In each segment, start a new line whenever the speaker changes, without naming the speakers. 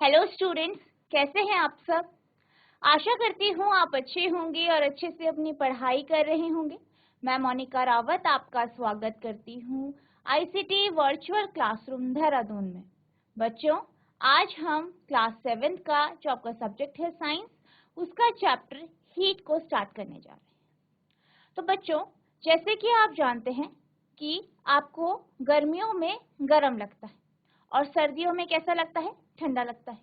Hello students, कैसे हैं आप सब। आशा करती हूँ आप अच्छे होंगे और अच्छे से अपनी पढ़ाई कर रहे होंगे। मैं मोनिका रावत आपका स्वागत करती हूँ आईसीटी वर्चुअल क्लासरूम देहरादून में। बच्चों, आज हम क्लास 7 का जो आपका सब्जेक्ट है साइंस, उसका चैप्टर हीट को स्टार्ट करने जा रहे हैं। तो बच्चों, जैसे कि आप जानते हैं कि आपको गर्मियों में गर्म लगता है और सर्दियों में कैसा लगता है, ठंडा लगता है।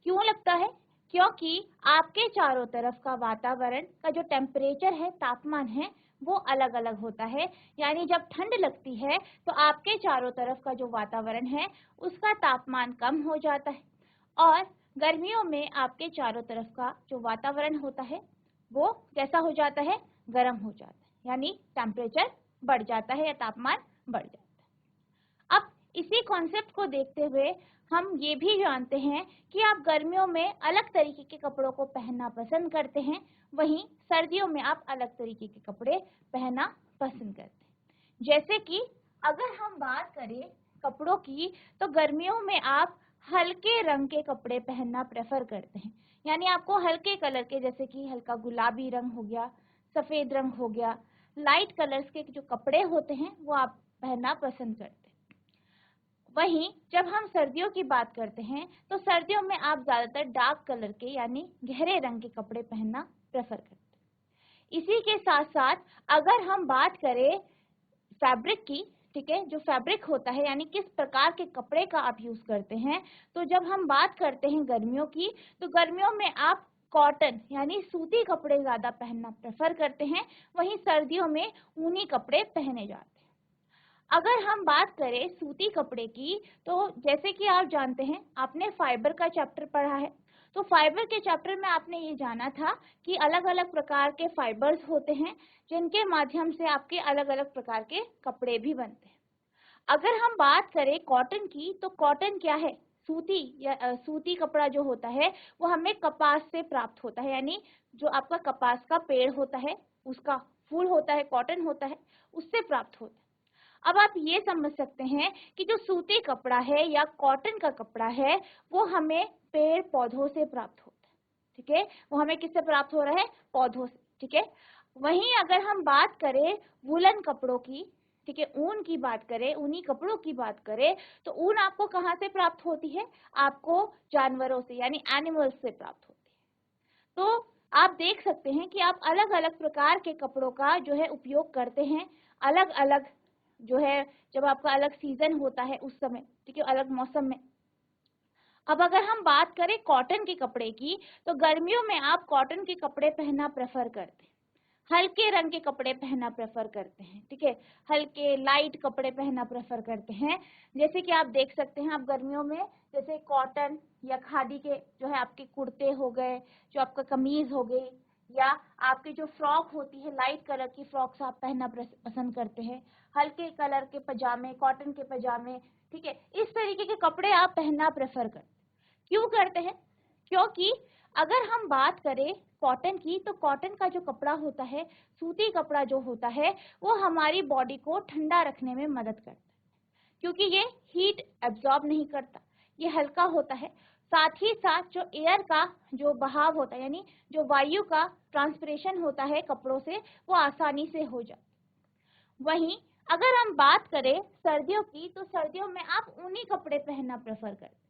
क्यों लगता है? क्योंकि आपके चारों तरफ का वातावरण का जो टेम्परेचर है, तापमान है, वो अलग अलग होता है। यानी जब ठंड लगती है तो आपके चारों तरफ का जो वातावरण है उसका तापमान कम हो जाता है और गर्मियों में आपके चारों तरफ का जो वातावरण होता है वो कैसा हो जाता है, गर्म हो जाता है। यानी टेम्परेचर बढ़ जाता है या तापमान बढ़ जाता है। अब इसी कॉन्सेप्ट को देखते हुए हम ये भी जानते हैं कि आप गर्मियों में अलग तरीके के कपड़ों को पहनना पसंद करते हैं, वहीं सर्दियों में आप अलग तरीके के कपड़े पहनना पसंद करते हैं। जैसे कि अगर हम बात करें कपड़ों की, तो गर्मियों में आप हल्के रंग के कपड़े पहनना प्रेफर करते हैं। यानी आपको हल्के कलर के, जैसे कि हल्का गुलाबी रंग हो गया, सफेद रंग हो गया, लाइट कलर्स के जो कपड़े होते हैं वो आप पहनना पसंद करते हैं। वहीं जब हम सर्दियों की बात करते हैं तो सर्दियों में आप ज्यादातर डार्क कलर के यानी गहरे रंग के कपड़े पहनना प्रेफर करते हैं। इसी के साथ साथ अगर हम बात करें फैब्रिक की, ठीक है, जो फैब्रिक होता है यानी किस प्रकार के कपड़े का आप यूज करते हैं, तो जब हम बात करते हैं गर्मियों की, तो गर्मियों में आप कॉटन यानी सूती कपड़े ज्यादा पहनना प्रेफर करते हैं, वहीं सर्दियों में ऊनी कपड़े पहने जाते हैं। अगर हम बात करें सूती कपड़े की, तो जैसे कि आप जानते हैं, आपने फाइबर का चैप्टर पढ़ा है, तो फाइबर के चैप्टर में आपने ये जाना था कि अलग अलग प्रकार के फाइबर्स होते हैं जिनके माध्यम से आपके अलग अलग प्रकार के कपड़े भी बनते हैं। अगर हम बात करें कॉटन की, तो कॉटन क्या है, सूती या सूती कपड़ा जो होता है वो हमें कपास से प्राप्त होता है। यानी जो आपका कपास का पेड़ होता है, उसका फूल होता है, कॉटन होता है, उससे प्राप्त होता है। अब आप ये समझ सकते हैं कि जो सूती कपड़ा है या कॉटन का कपड़ा है वो हमें पेड़ पौधों से प्राप्त होता है, ठीक है। वो हमें किससे प्राप्त हो रहा है, पौधों से, ठीक है। वहीं अगर हम बात करें वुलन कपड़ों की, ठीक है, ऊन की बात करें, ऊनी कपड़ों की बात करें, तो ऊन आपको कहाँ से प्राप्त होती है, आपको जानवरों से यानी एनिमल्स से प्राप्त होती है। तो आप देख सकते हैं कि आप अलग अलग प्रकार के कपड़ों का जो है उपयोग करते हैं, अलग अलग जो है, जब आपका अलग सीजन होता है उस समय, ठीक है, अलग मौसम में। अब अगर हम बात करें कॉटन के कपड़े की, तो गर्मियों में आप कॉटन के कपड़े पहनना प्रेफर करते हैं, हल्के रंग के कपड़े पहनना प्रेफर करते हैं, ठीक है, हल्के लाइट कपड़े पहनना प्रेफर करते हैं। जैसे कि आप देख सकते हैं, आप गर्मियों में जैसे कॉटन या खादी के जो है आपके कुर्ते हो गए, जो आपका कमीज हो गई, या आपकी जो फ्रॉक होती है, लाइट कलर की फ्रॉक्स आप पहनना पसंद करते हैं, हल्के कलर के पजामे, कॉटन के पजामे, ठीक है, इस तरीके के कपड़े आप पहनना प्रेफर करते हैं। क्यों करते हैं? क्योंकि अगर हम बात करें कॉटन की, तो कॉटन का जो कपड़ा होता है, सूती कपड़ा जो होता है, वो हमारी बॉडी को ठंडा रखने में मदद करता है, क्योंकि ये हीट एब्जॉर्ब नहीं करता, ये हल्का होता है। साथ ही साथ जो एयर का जो बहाव होता है, यानी जो वायु का ट्रांसपिरेशन होता है कपड़ों से, वो आसानी से हो जाता है। वहीं अगर हम बात करें सर्दियों की, तो सर्दियों में आप ऊनी कपड़े पहनना प्रेफर करते हैं।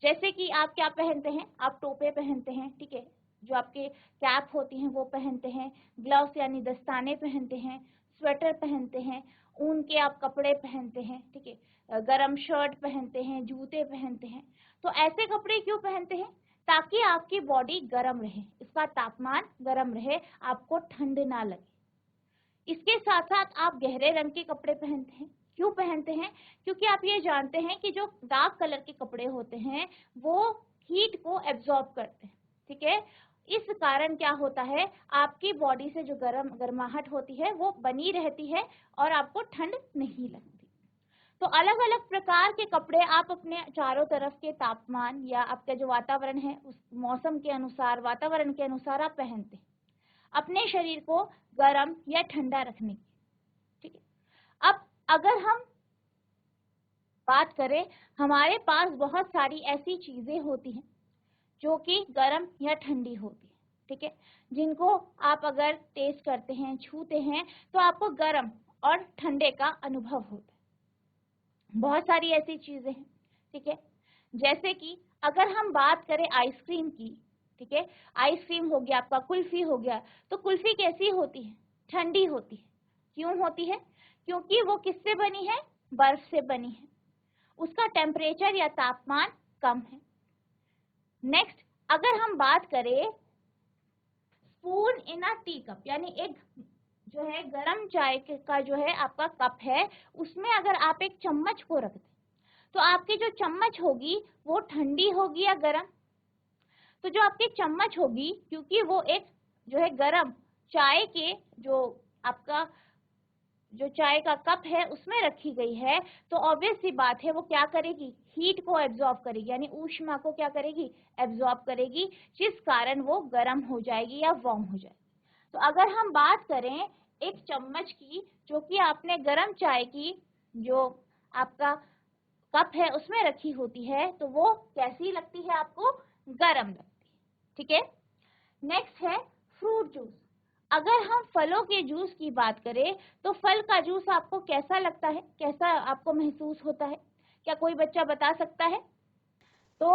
जैसे कि आप क्या पहनते हैं, आप टोपे पहनते हैं, ठीक है, जो आपके कैप होती हैं वो पहनते हैं, ग्लव्स यानी दस्ताने पहनते हैं, स्वेटर पहनते हैं, ऊन के आप कपड़े पहनते हैं, ठीक है, गरम शर्ट पहनते हैं, जूते पहनते हैं। तो ऐसे कपड़े क्यों पहनते हैं? ताकि आपकी बॉडी गर्म रहे, इसका तापमान गर्म रहे, आपको ठंड ना लगे। इसके साथ साथ आप गहरे रंग के कपड़े पहनते हैं। क्यों पहनते हैं? क्योंकि आप ये जानते हैं कि जो डार्क कलर के कपड़े होते हैं वो हीट को एब्जॉर्ब करते हैं, ठीक है। इस कारण क्या होता है, आपकी बॉडी से जो गर्माहट होती है वो बनी रहती है और आपको ठंड नहीं लगती। तो अलग अलग प्रकार के कपड़े आप अपने चारों तरफ के तापमान या आपका जो वातावरण है उस मौसम के अनुसार, वातावरण के अनुसार आप पहनते हैं अपने शरीर को गर्म या ठंडा रखने की, ठीक है। अब अगर हम बात करें, हमारे पास बहुत सारी ऐसी चीजें होती हैं जो कि गर्म या ठंडी होती है, ठीक है, जिनको आप अगर टेस्ट करते हैं, छूते हैं, तो आपको गर्म और ठंडे का अनुभव होता है। बहुत सारी ऐसी चीजें हैं, ठीक है, जैसे कि अगर हम बात करें आइसक्रीम की, ठीक है, आइसक्रीम हो गया आपका, कुल्फी हो गया, तो कुल्फी कैसी होती है? ठंडी होती है। क्यों होती है? क्योंकि वो किससे बनी है? बर्फ से बनी है, उसका टेम्परेचर या तापमान कम है। नेक्स्ट, अगर हम बात करें spoon in a tea cup, यानी एक जो है गरम चाय का जो है आपका कप है, उसमें अगर आप एक चम्मच को रख दें, तो आपकी जो चम्मच होगी वो ठंडी होगी या गरम? तो जो आपकी चम्मच होगी, क्योंकि वो एक जो है गरम चाय के जो आपका जो चाय का कप है उसमें रखी गई है, तो ऑब्वियस सी बात है वो क्या करेगी? हीट को एब्जॉर्ब करेगी, यानी ऊष्मा को क्या करेगी? एब्जॉर्ब करेगी, जिस कारण वो गर्म हो जाएगी या वार्म हो जाएगी। तो अगर हम बात करें एक चम्मच की, जो कि आपने गर्म चाय की जो आपका कप है उसमें रखी होती है, तो वो कैसी लगती है आपको? गर्म लगती है, ठीक है। नेक्स्ट है फ्रूट जूस। अगर हम फलों के जूस की बात करें, तो फल का जूस आपको कैसा लगता है? कैसा आपको महसूस होता है? क्या कोई बच्चा बता सकता है? तो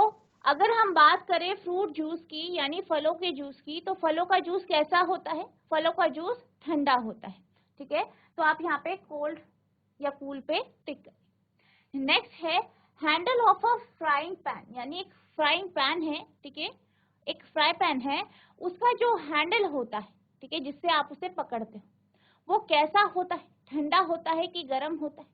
अगर हम बात करें फ्रूट जूस की, यानी फलों के जूस की, तो फलों का जूस कैसा होता है? फलों का जूस ठंडा होता है, ठीक है। तो आप यहाँ पे कोल्ड या कूल पे टिक करें। नेक्स्ट है handle of a frying pan, यानी एक फ्राइंग पैन है, ठीक है, एक फ्राई पैन है, उसका जो हैंडल होता है, ठीक है, जिससे आप उसे पकड़ते हो, वो कैसा होता है? ठंडा होता है कि गर्म होता है?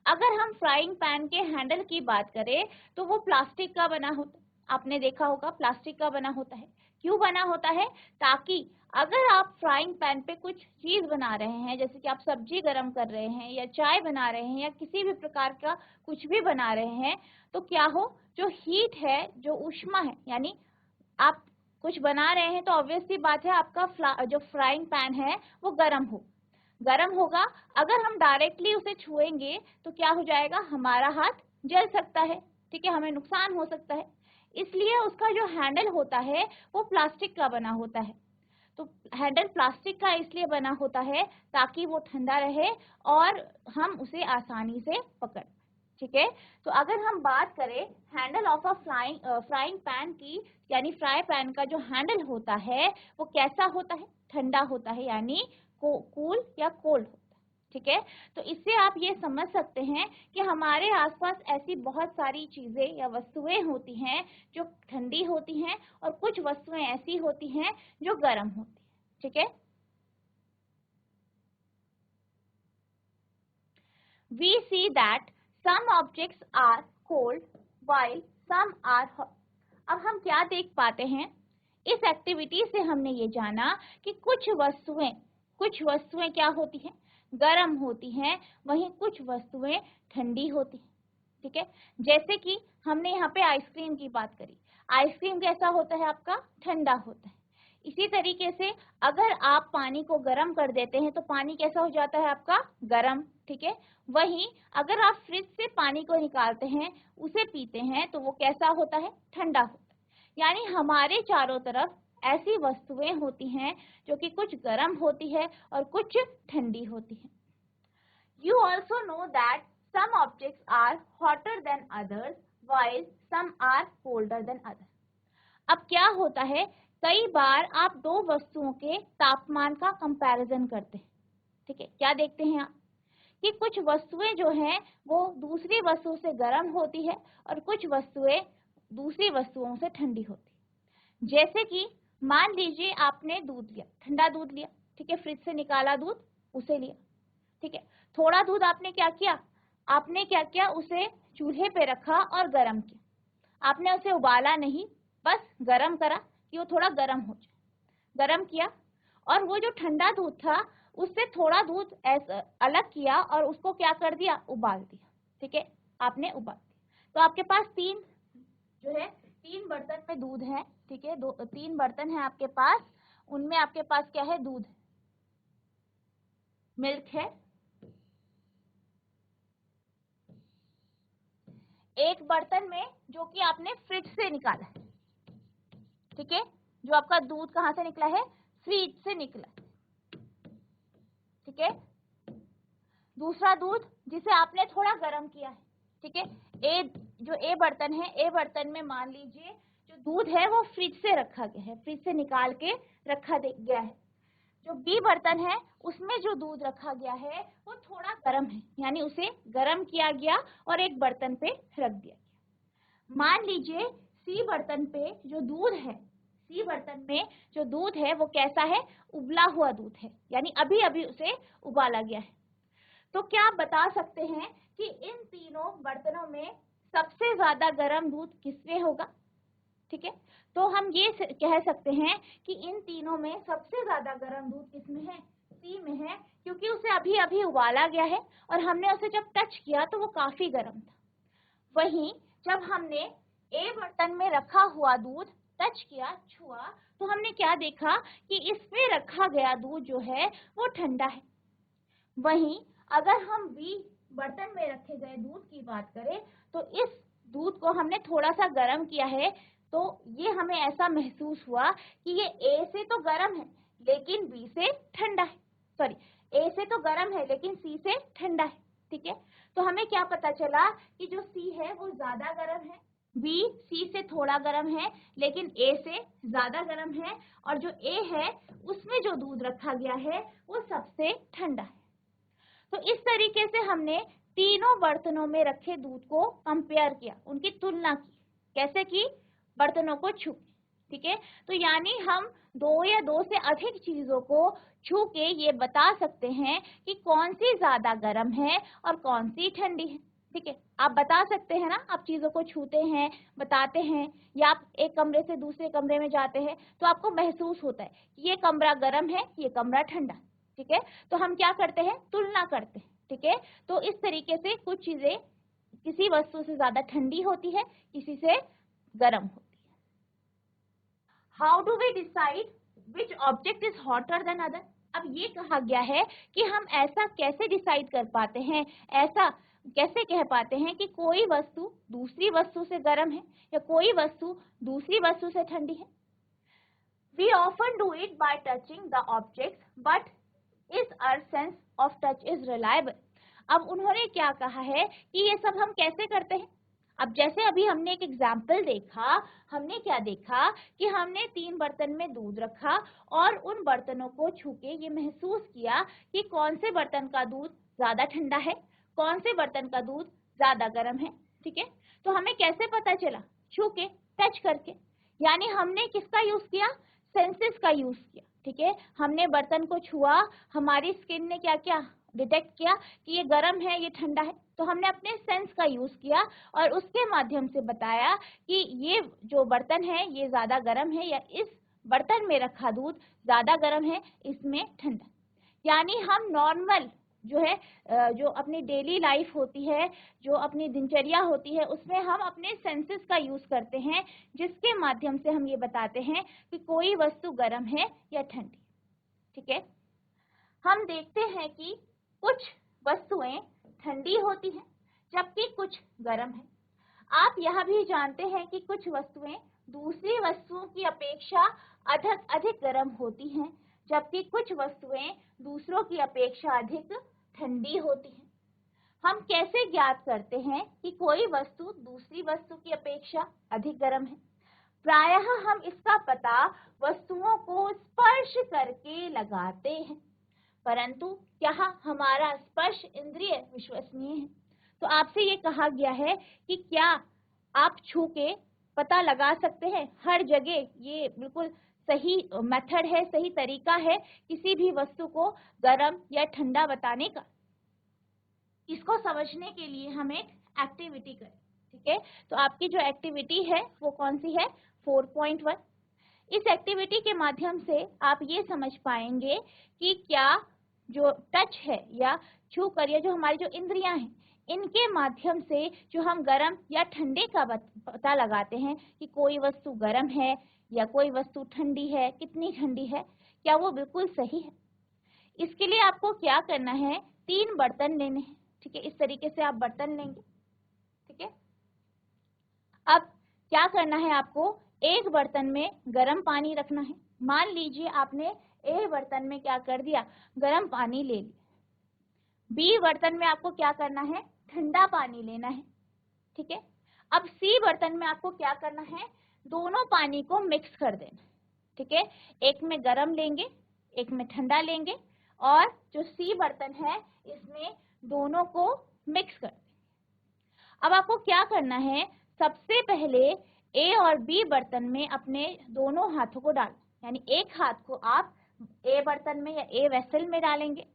अगर हम फ्राइंग पैन के हैंडल की बात करें, तो वो प्लास्टिक का बना होता है। आपने देखा होगा प्लास्टिक का बना होता है। क्यों बना होता है? ताकि अगर आप फ्राइंग पैन पे कुछ चीज बना रहे हैं, जैसे कि आप सब्जी गर्म कर रहे हैं या चाय बना रहे हैं या किसी भी प्रकार का कुछ भी बना रहे हैं, तो क्या हो, जो हीट है, जो ऊष्मा है, यानी आप कुछ बना रहे हैं तो ऑब्वियस सी बात है आपका जो फ्राइंग पैन है वो गर्म होगा। अगर हम डायरेक्टली उसे छुएंगे तो क्या हो जाएगा? हमारा हाथ जल सकता है, ठीक है, हमें नुकसान हो सकता है। इसलिए उसका जो हैंडल होता है वो प्लास्टिक का बना होता है। तो हैंडल प्लास्टिक का इसलिए बना होता है ताकि वो ठंडा रहे और हम उसे आसानी से पकड़, ठीक है। तो अगर हम बात करें handle of a frying pan की, यानी फ्राई पैन का जो हैंडल होता है वो कैसा होता है? ठंडा होता है, यानी कूल या कोल्ड होता है, ठीक है। तो इससे आप ये समझ सकते हैं कि हमारे आसपास ऐसी बहुत सारी चीजें या वस्तुएं होती हैं जो ठंडी होती हैं, और कुछ वस्तुएं ऐसी होती हैं जो गर्म होती हैं, ठीक है। We see that some objects are cold while some are hot. अब हम क्या देख पाते हैं? इस एक्टिविटी से हमने ये जाना कि कुछ वस्तुएं क्या होती हैं? गर्म होती हैं, वहीं कुछ वस्तुएं ठंडी होती हैं, ठीक है। जैसे कि हमने यहाँ पे आइसक्रीम की बात करी, आइसक्रीम कैसा होता है आपका? ठंडा होता है। इसी तरीके से अगर आप पानी को गर्म कर देते हैं तो पानी कैसा हो जाता है आपका? गर्म, ठीक है। वहीं अगर आप फ्रिज से पानी को निकालते हैं, उसे पीते हैं, तो वो कैसा होता है? ठंडा होता है। यानी हमारे चारों तरफ ऐसी वस्तुएं होती हैं जो कि कुछ गर्म होती है और कुछ ठंडी होती है। You also know that some objects are hotter than others while some are colder than others. अब क्या होता है, कई बार आप दो वस्तुओं के तापमान का कंपैरिजन करते हैं, ठीक है। क्या देखते हैं आप कि कुछ वस्तुएं जो हैं वो दूसरी वस्तु से गर्म होती है और कुछ वस्तुएं दूसरी वस्तुओं से ठंडी होती है। जैसे कि मान लीजिए आपने दूध लिया, ठंडा दूध लिया, ठीक है, फ्रिज से निकाला दूध, उसे लिया, ठीक है। थोड़ा दूध आपने क्या किया? उसे चूल्हे पे रखा और गर्म किया। आपने उसे उबाला नहीं, बस गर्म करा कि वो थोड़ा गर्म हो जाए। गर्म किया और वो जो ठंडा दूध था उससे थोड़ा दूध अलग किया और उसको क्या कर दिया? उबाल दिया, ठीक है, आपने उबाल दिया। तो आपके पास तीन बर्तन में दूध है, ठीक है, 3 बर्तन है आपके पास, उनमें आपके पास क्या है? दूध, मिल्क है, एक बर्तन में जो कि आपने फ्रिज से निकाला है, ठीक है, जो आपका दूध कहाँ से निकला है, फ्रिज से निकला है, ठीक है। दूसरा दूध जिसे आपने थोड़ा गर्म किया है, ठीक है। ए बर्तन है, ए बर्तन में मान लीजिए जो दूध है वो फ्रिज से रखा गया है, फ्रिज से निकाल के रखा गया है। जो बी बर्तन है उसमें जो दूध रखा गया है वो थोड़ा गर्म है, यानी उसे गर्म किया गया और एक बर्तन पे रख दिया गया। मान लीजिए सी बर्तन पे जो दूध है, सी बर्तन में जो दूध है वो कैसा है, उबला हुआ दूध है, यानी अभी अभी उसे उबाला गया है। तो क्या आप बता सकते हैं कि इन तीनों बर्तनों में सबसे ज्यादा गर्म दूध किसमें होगा, ठीक है। तो हम ये कह सकते हैं कि इन तीनों में सबसे ज्यादा गर्म दूध किसमें है, सी में है, क्योंकि उसे अभी अभी उबाला गया है और हमने उसे जब टच किया तो वो काफी गर्म था। वहीं जब हमने ए बर्तन में रखा हुआ दूध टच किया, छुआ, तो हमने क्या देखा कि इसमें रखा गया दूध जो है वो ठंडा है। वहीं अगर हम बी बर्तन में रखे गए दूध की बात करें तो इस दूध को हमने थोड़ा सा गर्म किया है, तो ये हमें ऐसा महसूस हुआ कि ये ए से तो गर्म है लेकिन बी से ठंडा है, सॉरी, ए से तो गर्म है लेकिन सी से ठंडा है, ठीक है। तो हमें क्या पता चला कि जो सी है वो ज्यादा गर्म है, बी सी से थोड़ा गर्म है लेकिन ए से ज्यादा गर्म है, और जो ए है उसमें जो दूध रखा गया है वो सबसे ठंडा है। तो इस तरीके से हमने तीनों बर्तनों में रखे दूध को कंपेयर किया, उनकी तुलना की। कैसे की, बर्तनों को छू के, ठीक है। तो यानी हम दो या दो से अधिक चीजों को छू के ये बता सकते हैं कि कौन सी ज्यादा गर्म है और कौन सी ठंडी है, ठीक है। आप बता सकते हैं ना, आप चीजों को छूते हैं, बताते हैं, या आप एक कमरे से दूसरे कमरे में जाते हैं तो आपको महसूस होता है कि ये कमरा गर्म है, ये कमरा ठंडा, ठीक है। तो हम क्या करते हैं, तुलना करते हैं, ठीक है। तो इस तरीके से कुछ चीजें किसी वस्तु से ज्यादा ठंडी होती है, किसी से गर्म होती है। How do we decide which object is hotter than other. अब ये कहा गया है कि हम ऐसा कैसे डिसाइड कर पाते हैं, ऐसा कैसे कह पाते हैं कि कोई वस्तु दूसरी वस्तु से गर्म है या कोई वस्तु दूसरी वस्तु से ठंडी है। We often do it by touching the objects, but is our sense of touch is reliable? अब उन्होंने क्या कहा है कि ये सब हम कैसे करते हैं। अब जैसे अभी हमने एक एग्जाम्पल देखा, हमने क्या देखा कि हमने 3 बर्तन में दूध रखा और उन बर्तनों को छू के ये महसूस किया कि कौन से बर्तन का दूध ज्यादा ठंडा है, कौन से बर्तन का दूध ज्यादा गर्म है, ठीक है। तो हमें कैसे पता चला, छू के, टच करके, यानी हमने किसका यूज किया, सेंसेस का यूज किया, ठीक है। हमने बर्तन को छुआ, हमारी स्किन ने क्या किया, डिटेक्ट किया कि ये गर्म है, ये ठंडा है, तो हमने अपने सेंस का यूज किया और उसके माध्यम से बताया कि ये जो बर्तन है ये ज्यादा गर्म है या इस बर्तन में रखा दूध ज्यादा गर्म है, इसमें ठंडा। यानी हम नॉर्मल जो है, जो अपनी डेली लाइफ होती है, जो अपनी दिनचर्या होती है, उसमें हम अपने सेंसेस का यूज करते हैं, जिसके माध्यम से हम ये बताते हैं कि कोई वस्तु गर्म है या ठंडी, ठीक है। हम देखते हैं कि कुछ वस्तुएं ठंडी होती हैं जबकि कुछ गर्म है। आप यह भी जानते हैं कि कुछ वस्तुएं दूसरी वस्तुओं की अपेक्षा अधिक गर्म होती हैं, जबकि कुछ वस्तुएं दूसरों की अपेक्षा अधिक ठंडी होती हैं। हम कैसे ज्ञात करते हैं कि कोई वस्तु दूसरी वस्तु की अपेक्षा अधिक गर्म है। प्रायः हम इसका पता वस्तुओं को स्पर्श करके लगाते हैं, परंतु क्या हमारा स्पर्श इंद्रिय विश्वसनीय है। तो आपसे ये कहा गया है कि क्या आप छू के पता लगा सकते हैं, हर जगह ये बिल्कुल सही मेथड है, सही तरीका है किसी भी वस्तु को गर्म या ठंडा बताने का। इसको समझने के लिए हम एक एक्टिविटी करें, ठीक है। तो आपकी जो एक्टिविटी है वो कौन सी है, 4.1। इस एक्टिविटी के माध्यम से आप ये समझ पाएंगे कि क्या जो टच है या छू कर, या जो हमारी जो इंद्रियां हैं, इनके माध्यम से जो हम गर्म या ठंडे का पता लगाते हैं कि कोई वस्तु गर्म है या कोई वस्तु ठंडी है, कितनी ठंडी है, क्या वो बिल्कुल सही है। इसके लिए आपको क्या करना है, 3 बर्तन लेने हैं, ठीक है। इस तरीके से आप बर्तन लेंगे, ठीक है। अब क्या करना है आपको, एक बर्तन में गर्म पानी रखना है। मान लीजिए आपने ए बर्तन में क्या कर दिया, गर्म पानी ले लिया। बी बर्तन में आपको क्या करना है, ठंडा पानी लेना है, ठीक है। अब सी बर्तन में आपको क्या करना है, दोनों पानी को मिक्स कर देना, ठीक है। एक में गर्म लेंगे, एक में ठंडा लेंगे, और जो सी बर्तन है इसमें दोनों को मिक्स कर देंगे। अब आपको क्या करना है, सबसे पहले ए और बी बर्तन में अपने दोनों हाथों को डाल, यानी एक हाथ को आप ए बर्तन में या ए वेसल में डालेंगे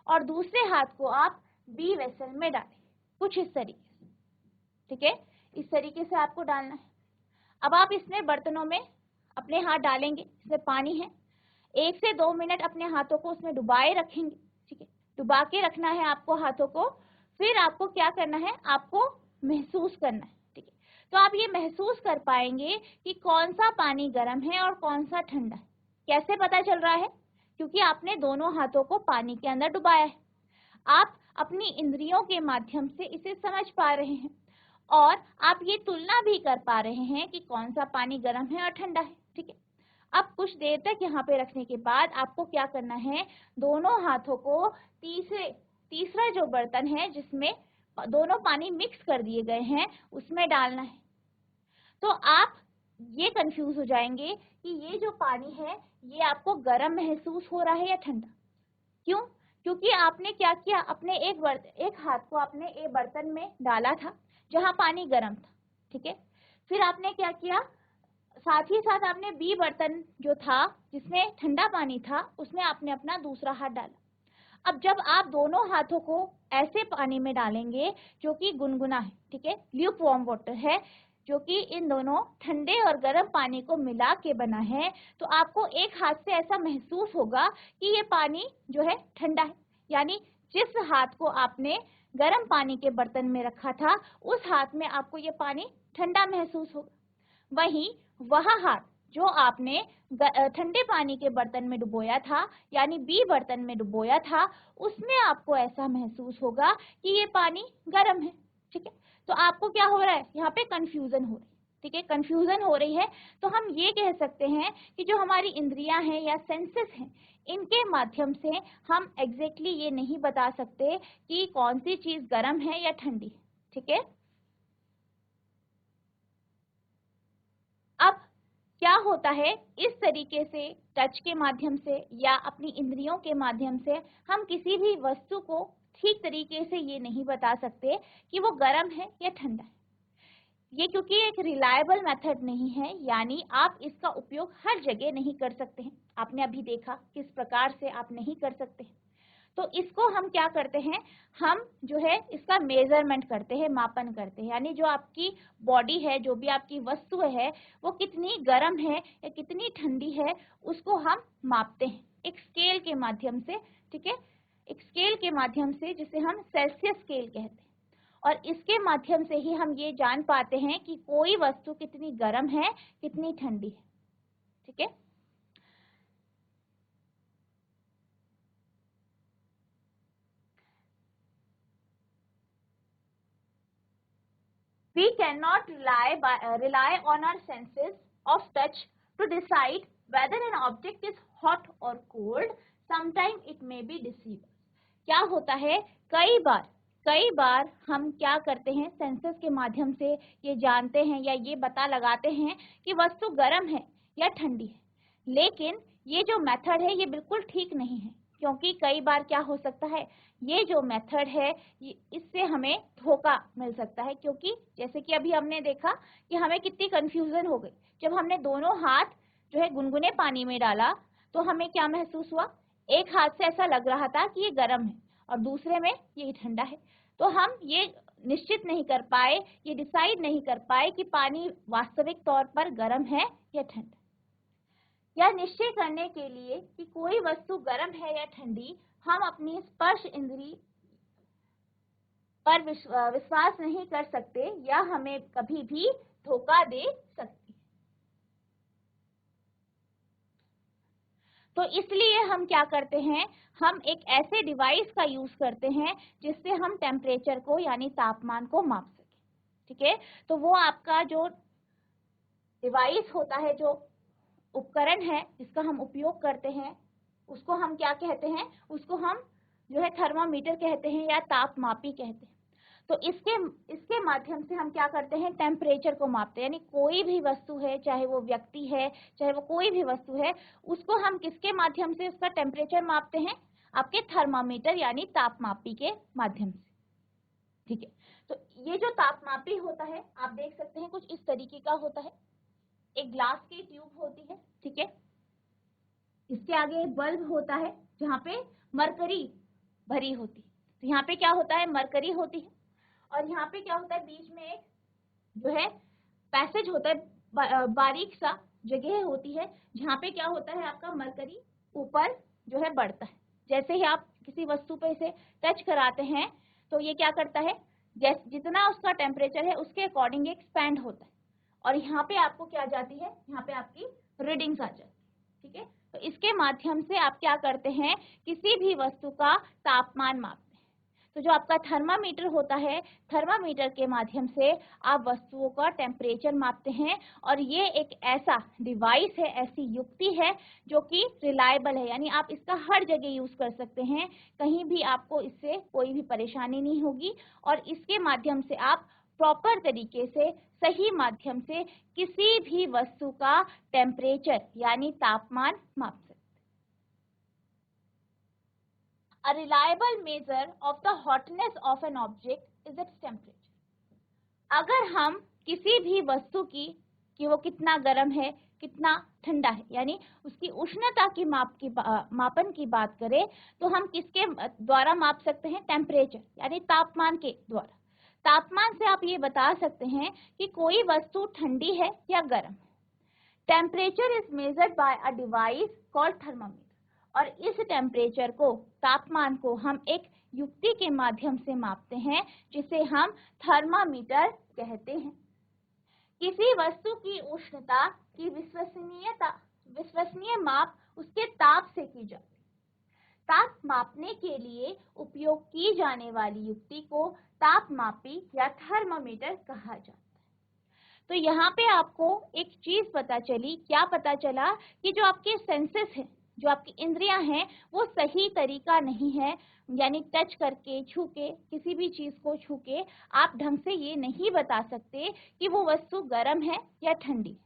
और दूसरे हाथ को आप बी वेसल में डालें, कुछ इस तरीके से, ठीक है। इस तरीके से आपको डालना है। अब आप इसमें बर्तनों में अपने हाथ डालेंगे, इसमें पानी है, 1 से 2 मिनट अपने हाथों को उसमें डुबाए रखेंगे, ठीक है। डुबा के रखना है आपको हाथों को। फिर आपको क्या करना है, आपको महसूस करना है, ठीक है। तो आप ये महसूस कर पाएंगे कि कौन सा पानी गर्म है और कौन सा ठंडा है। कैसे पता चल रहा है, क्योंकि आपने दोनों हाथों को पानी के अंदर डुबाया है। आप अपनी इंद्रियों के माध्यम से इसे समझ पा रहे हैं और आप ये तुलना भी कर पा रहे हैं कि कौन सा पानी गर्म है और ठंडा है, ठीक है। अब कुछ देर तक यहाँ पे रखने के बाद आपको क्या करना है, दोनों हाथों को तीसरा जो बर्तन है जिसमें दोनों पानी मिक्स कर दिए गए हैं उसमें डालना है। तो आप ये कंफ्यूज हो जाएंगे कि ये जो पानी है ये आपको गर्म महसूस हो रहा है या ठंडा। क्यों, क्योंकि आपने क्या किया, अपने एक हाथ को आपने एक बर्तन में डाला था जहां पानी गर्म था, ठीक है। फिर आपने क्या किया, साथ ही साथ आपने बी बर्तन जो था जिसमें ठंडा पानी था उसमें आपने अपना दूसरा हाथ डाला। अब जब आप दोनों हाथों को ऐसे पानी में डालेंगे जो कि गुनगुना है, ठीक है, ल्यूक वार्म वाटर है, जो कि इन दोनों ठंडे और गर्म पानी को मिला के बना है, तो आपको एक हाथ से ऐसा महसूस होगा कि ये पानी जो है ठंडा है। यानी जिस हाथ को आपने गर्म पानी के बर्तन में रखा था उस हाथ में आपको ये पानी ठंडा महसूस होगा। वहीं वह हाथ जो आपने ठंडे पानी के बर्तन में डुबोया था, यानी बी बर्तन में डुबोया था, उसमें आपको ऐसा महसूस होगा कि ये पानी गर्म है, ठीक है। तो आपको क्या हो रहा है, यहाँ पे कंफ्यूजन हो रही है, ठीक है, कंफ्यूजन हो रही है। तो हम ये कह सकते हैं कि जो हमारी इंद्रियां हैं या सेंसेस हैं, इनके माध्यम से हम एग्जैक्टली ये नहीं बता सकते कि कौन सी चीज गर्म है या ठंडी है, ठीक है। अब क्या होता है, इस तरीके से टच के माध्यम से या अपनी इंद्रियों के माध्यम से हम किसी भी वस्तु को ठीक तरीके से ये नहीं बता सकते कि वो गर्म है या ठंडा है। ये क्योंकि एक रिलायबल मेथड नहीं है, यानी आप इसका उपयोग हर जगह नहीं कर सकते हैं। आपने अभी देखा किस प्रकार से आप नहीं कर सकते हैं। तो इसको हम क्या करते हैं, हम जो है इसका मेजरमेंट करते हैं, मापन करते हैं। यानी जो आपकी बॉडी है, जो भी आपकी वस्तु है, वो कितनी गर्म है या कितनी ठंडी है, उसको हम मापते हैं एक स्केल के माध्यम से, ठीक है। एक स्केल के माध्यम से जिसे हम सेल्सियस स्केल कहते हैं, और इसके माध्यम से ही हम ये जान पाते हैं कि कोई वस्तु कितनी गर्म है, कितनी ठंडी है, ठीक है। We cannot rely on our senses of touch to decide whether an object is hot or cold. Sometimes it may be deceived. क्या होता है, कई बार हम क्या करते हैं, सेंसेस के माध्यम से ये जानते हैं या ये पता लगाते हैं कि वस्तु गर्म है या ठंडी है, लेकिन ये जो मेथड है ये बिल्कुल ठीक नहीं है। क्योंकि कई बार क्या हो सकता है, ये जो मेथड है इससे हमें धोखा मिल सकता है। क्योंकि जैसे कि अभी हमने देखा कि हमें कितनी कंफ्यूजन हो गई जब हमने दोनों हाथ जो है गुनगुने पानी में डाला, तो हमें क्या महसूस हुआ, एक हाथ से ऐसा लग रहा था कि ये गर्म है और दूसरे में ये ठंडा है। तो हम ये निश्चित नहीं कर पाए, ये डिसाइड नहीं कर पाए कि पानी वास्तविक तौर पर गर्म है या ठंडा। या निश्चय करने के लिए कि कोई वस्तु गर्म है या ठंडी, हम अपनी स्पर्श इंद्री पर विश्वास नहीं कर सकते या हमें कभी भी धोखा दे सकती है। तो इसलिए हम क्या करते हैं, हम एक ऐसे डिवाइस का यूज करते हैं जिससे हम टेम्परेचर को यानी तापमान को माप सकें, ठीक है। तो वो आपका जो डिवाइस होता है, जो उपकरण है जिसका हम उपयोग करते हैं, उसको हम क्या कहते हैं, उसको हम जो है थर्मामीटर कहते हैं या तापमापी कहते हैं। तो इसके माध्यम से हम क्या करते हैं, टेम्परेचर को मापते हैं। यानी कोई भी वस्तु है, चाहे वो व्यक्ति है, चाहे वो कोई भी वस्तु है, उसको हम किसके माध्यम से उसका टेम्परेचर मापते हैं, आपके थर्मामीटर यानी तापमापी के माध्यम से। ठीक है, तो ये जो तापमापी होता है आप देख सकते हैं कुछ इस तरीके का होता है। एक ग्लास की ट्यूब होती है, ठीक है, इसके आगे एक बल्ब होता है जहाँ पे मरकरी भरी होती है। तो यहाँ पे क्या होता है, मरकरी होती है, और यहाँ पे क्या होता है, बीच में एक जो है पैसेज होता है, बारीक सा जगह होती है जहाँ पे क्या होता है, आपका मरकरी ऊपर जो है बढ़ता है। जैसे ही आप किसी वस्तु पे इसे टच कराते हैं तो ये क्या करता है, जितना उसका टेम्परेचर है उसके अकॉर्डिंग एक्सपैंड होता है, और यहाँ पे आपको क्या जाती है, यहाँ पे आपकी रीडिंग्स आ जाती है। ठीक है, तो इसके माध्यम से आप क्या करते हैं, किसी भी वस्तु का तापमान मापते हैं। तो जो आपका थर्मामीटर होता है, थर्मामीटर के माध्यम से आप वस्तुओं का टेम्परेचर मापते हैं, और ये एक ऐसा डिवाइस है, ऐसी युक्ति है जो कि रिलायबल है, यानी आप इसका हर जगह यूज कर सकते हैं, कहीं भी आपको इससे कोई भी परेशानी नहीं होगी, और इसके माध्यम से आप प्रॉपर तरीके से, सही माध्यम से किसी भी वस्तु का टेम्परेचर यानी तापमान माप सकते हैं। A reliable measure of the hotness of an object is its temperature. अगर हम किसी भी वस्तु की कि वो कितना गर्म है, कितना ठंडा है, यानी उसकी उष्णता की मापन की बात करें, तो हम किसके द्वारा माप सकते हैं, टेम्परेचर यानी तापमान के द्वारा। तापमान से आप ये बता सकते हैं कि कोई वस्तु ठंडी है या गर्म। Temperature is measured by a device called thermometer, और इस टेम्परेचर को, तापमान को हम एक युक्ति के माध्यम से मापते हैं जिसे हम थर्मामीटर कहते हैं। किसी वस्तु की उष्णता की विश्वसनीय माप उसके ताप से की जाती है। ताप मापने के लिए उपयोग की जाने वाली युक्ति को तापमापी या थर्मामीटर कहा जाता है। तो यहाँ पे आपको एक चीज पता चली, क्या पता चला, कि जो आपके सेंसेस हैं, जो आपकी इंद्रियां हैं, वो सही तरीका नहीं है, यानी टच करके, छू के, किसी भी चीज को छू के आप ढंग से ये नहीं बता सकते कि वो वस्तु गर्म है या ठंडी।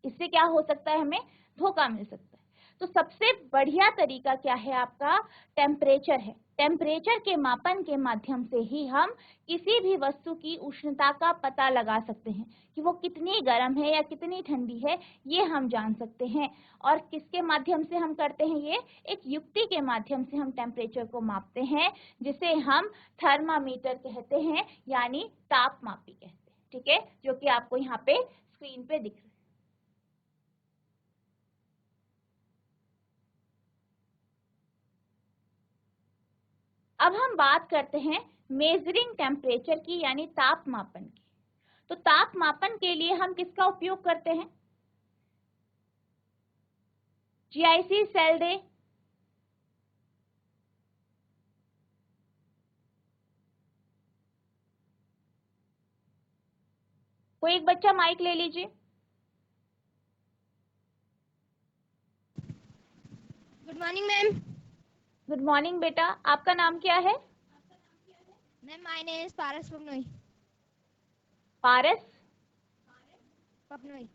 इससे क्या हो सकता है, हमें धोखा मिल सकता है। तो सबसे बढ़िया तरीका क्या है, आपका टेम्परेचर है। टेम्परेचर के मापन के माध्यम से ही हम किसी भी वस्तु की उष्णता का पता लगा सकते हैं कि वो कितनी गर्म है या कितनी ठंडी है, ये हम जान सकते हैं। और किसके माध्यम से हम करते हैं, ये एक युक्ति के माध्यम से हम टेम्परेचर को मापते हैं, जिसे हम थर्मामीटर कहते हैं यानी तापमापी कहते हैं। ठीक है, जो कि आपको यहाँ पे स्क्रीन पे दिख रहा है। अब हम बात करते हैं मेजरिंग टेम्परेचर की, यानी तापमापन की। तो तापमापन के लिए हम किसका उपयोग करते हैं, GIC सेल दे, कोई एक बच्चा माइक ले लीजिए।
Good morning ma'am.
Good morning बेटा, आपका नाम क्या है?
मैम माय नेम इज पारस पपनोई।
पारस
पपनोई।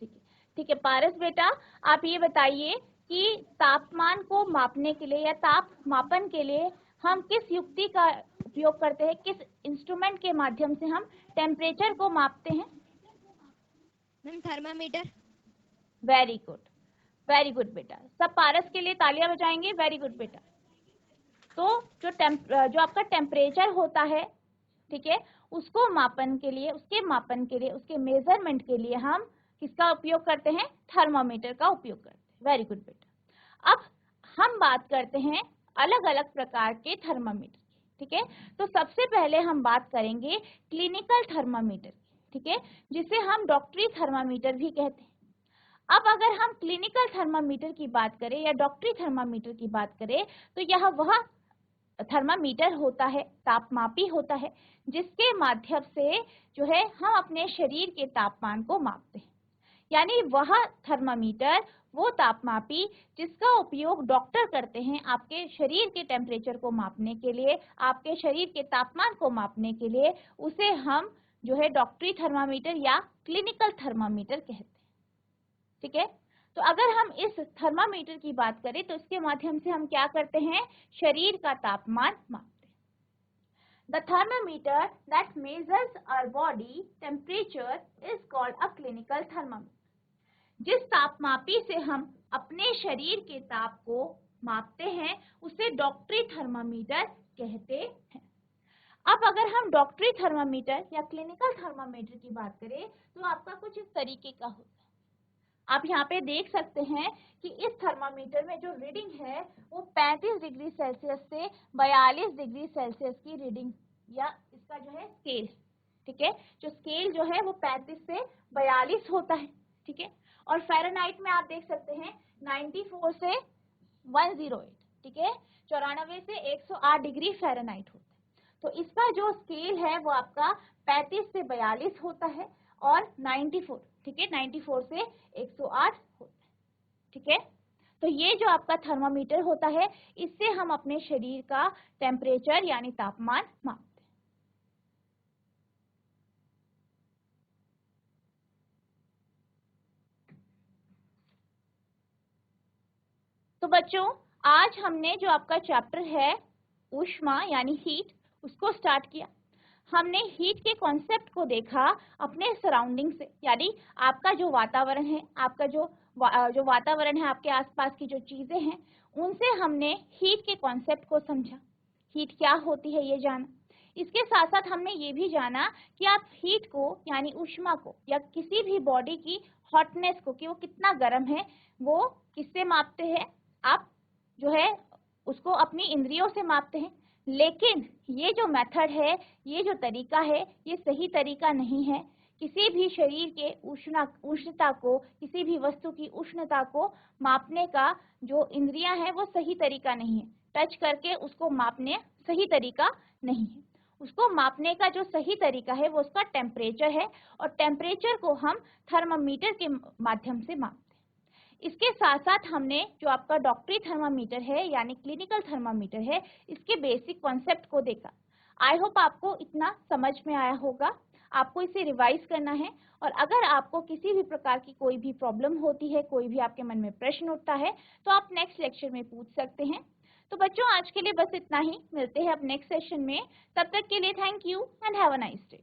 ठीक है, ठीक है पारस बेटा, आप ये बताइए कि तापमान को मापने के लिए या ताप मापन के लिए हम किस युक्ति का उपयोग करते हैं, किस इंस्ट्रूमेंट के माध्यम से हम टेम्परेचर को मापते हैं?
Ma'am thermometer.
Very good, very good बेटा, सब पारस के लिए तालियां बजाएंगे। वेरी गुड बेटा। तो जो आपका टेम्परेचर होता है, ठीक है, उसको मापन के लिए, उसके मापन के लिए, उसके मेजरमेंट के लिए हम किसका उपयोग करते हैं, थर्मामीटर का उपयोग करते हैं। वेरी गुड बेटा। अब हम बात करते हैं अलग अलग प्रकार के थर्मामीटर की। ठीक है, तो सबसे पहले हम बात करेंगे क्लिनिकल थर्मामीटर की, ठीक है, जिसे हम डॉक्टरी थर्मामीटर भी कहते हैं। अब अगर हम क्लिनिकल थर्मामीटर की बात करें या डॉक्टरी थर्मामीटर की बात करें, तो यह वह थर्मामीटर होता है, तापमापी होता है, जिसके माध्यम से जो है हम अपने शरीर के तापमान को मापते हैं। यानी वह थर्मामीटर, वो तापमापी जिसका उपयोग डॉक्टर करते हैं आपके शरीर के टेम्परेचर को मापने के लिए, आपके शरीर के तापमान को मापने के लिए, उसे हम जो है डॉक्टरी थर्मामीटर या क्लिनिकल थर्मामीटर कहते हैं। ठीक है, तो अगर हम इस थर्मामीटर की बात करें तो इसके माध्यम से हम क्या करते हैं, शरीर का तापमान मापते हैं। The thermometer that measures our body temperature is called a clinical thermometer. जिस तापमापी से हम अपने शरीर के ताप को मापते हैं उसे डॉक्टरी थर्मामीटर कहते हैं। अब अगर हम डॉक्टरी थर्मामीटर या क्लिनिकल थर्मामीटर की बात करें तो आपका कुछ इस तरीके का होता है। आप यहाँ पे देख सकते हैं कि इस थर्मामीटर में जो रीडिंग है वो 35 डिग्री सेल्सियस से 42 डिग्री सेल्सियस की रीडिंग या इसका जो है स्केल, ठीक है, जो स्केल जो है वो 35 से 42 होता है। ठीक है, और फ़ारेनहाइट में आप देख सकते हैं 94 से 108, ठीक है, 94 से 108 डिग्री फ़ारेनहाइट होता है। तो इसका जो स्केल है वो आपका 35 से 42 होता है और 94, ठीक है, 94 से 108 होता है। ठीक है, तो ये जो आपका थर्मामीटर होता है इससे हम अपने शरीर का टेम्परेचर यानी तापमान मापते हैं। तो बच्चों आज हमने जो आपका चैप्टर है ऊष्मा यानी हीट उसको स्टार्ट किया। हमने हीट के कॉन्सेप्ट को देखा अपने सराउंडिंग से, यानी आपका जो वातावरण है, आपका जो वातावरण है, आपके आसपास की जो चीजें हैं उनसे हमने हीट के कॉन्सेप्ट को समझा, हीट क्या होती है ये जाना। इसके साथ साथ हमने ये भी जाना कि आप हीट को यानी ऊष्मा को या किसी भी बॉडी की हॉटनेस को कि वो कितना गर्म है वो किससे मापते हैं, आप जो है उसको अपनी इंद्रियों से मापते हैं। लेकिन ये जो मेथड है, ये जो तरीका है, ये सही तरीका नहीं है। किसी भी शरीर के उष्णता को, किसी भी वस्तु की उष्णता को मापने का जो इंद्रियां हैं वो सही तरीका नहीं है। टच करके उसको मापने सही तरीका नहीं है। उसको मापने का जो सही तरीका है वो उसका टेम्परेचर है और टेम्परेचर को हम थर्मामीटर के माध्यम से मापते हैं। इसके साथ साथ हमने जो आपका डॉक्टरी थर्मामीटर है यानी क्लिनिकल थर्मामीटर है इसके बेसिक कॉन्सेप्ट को देखा। आई होप आपको इतना समझ में आया होगा। आपको इसे रिवाइज करना है और अगर आपको किसी भी प्रकार की कोई भी प्रॉब्लम होती है, कोई भी आपके मन में प्रश्न उठता है तो आप नेक्स्ट लेक्चर में पूछ सकते हैं। तो बच्चों आज के लिए बस इतना ही, मिलते हैं अब नेक्स्ट सेशन में। तब तक के लिए thank you and have a nice day.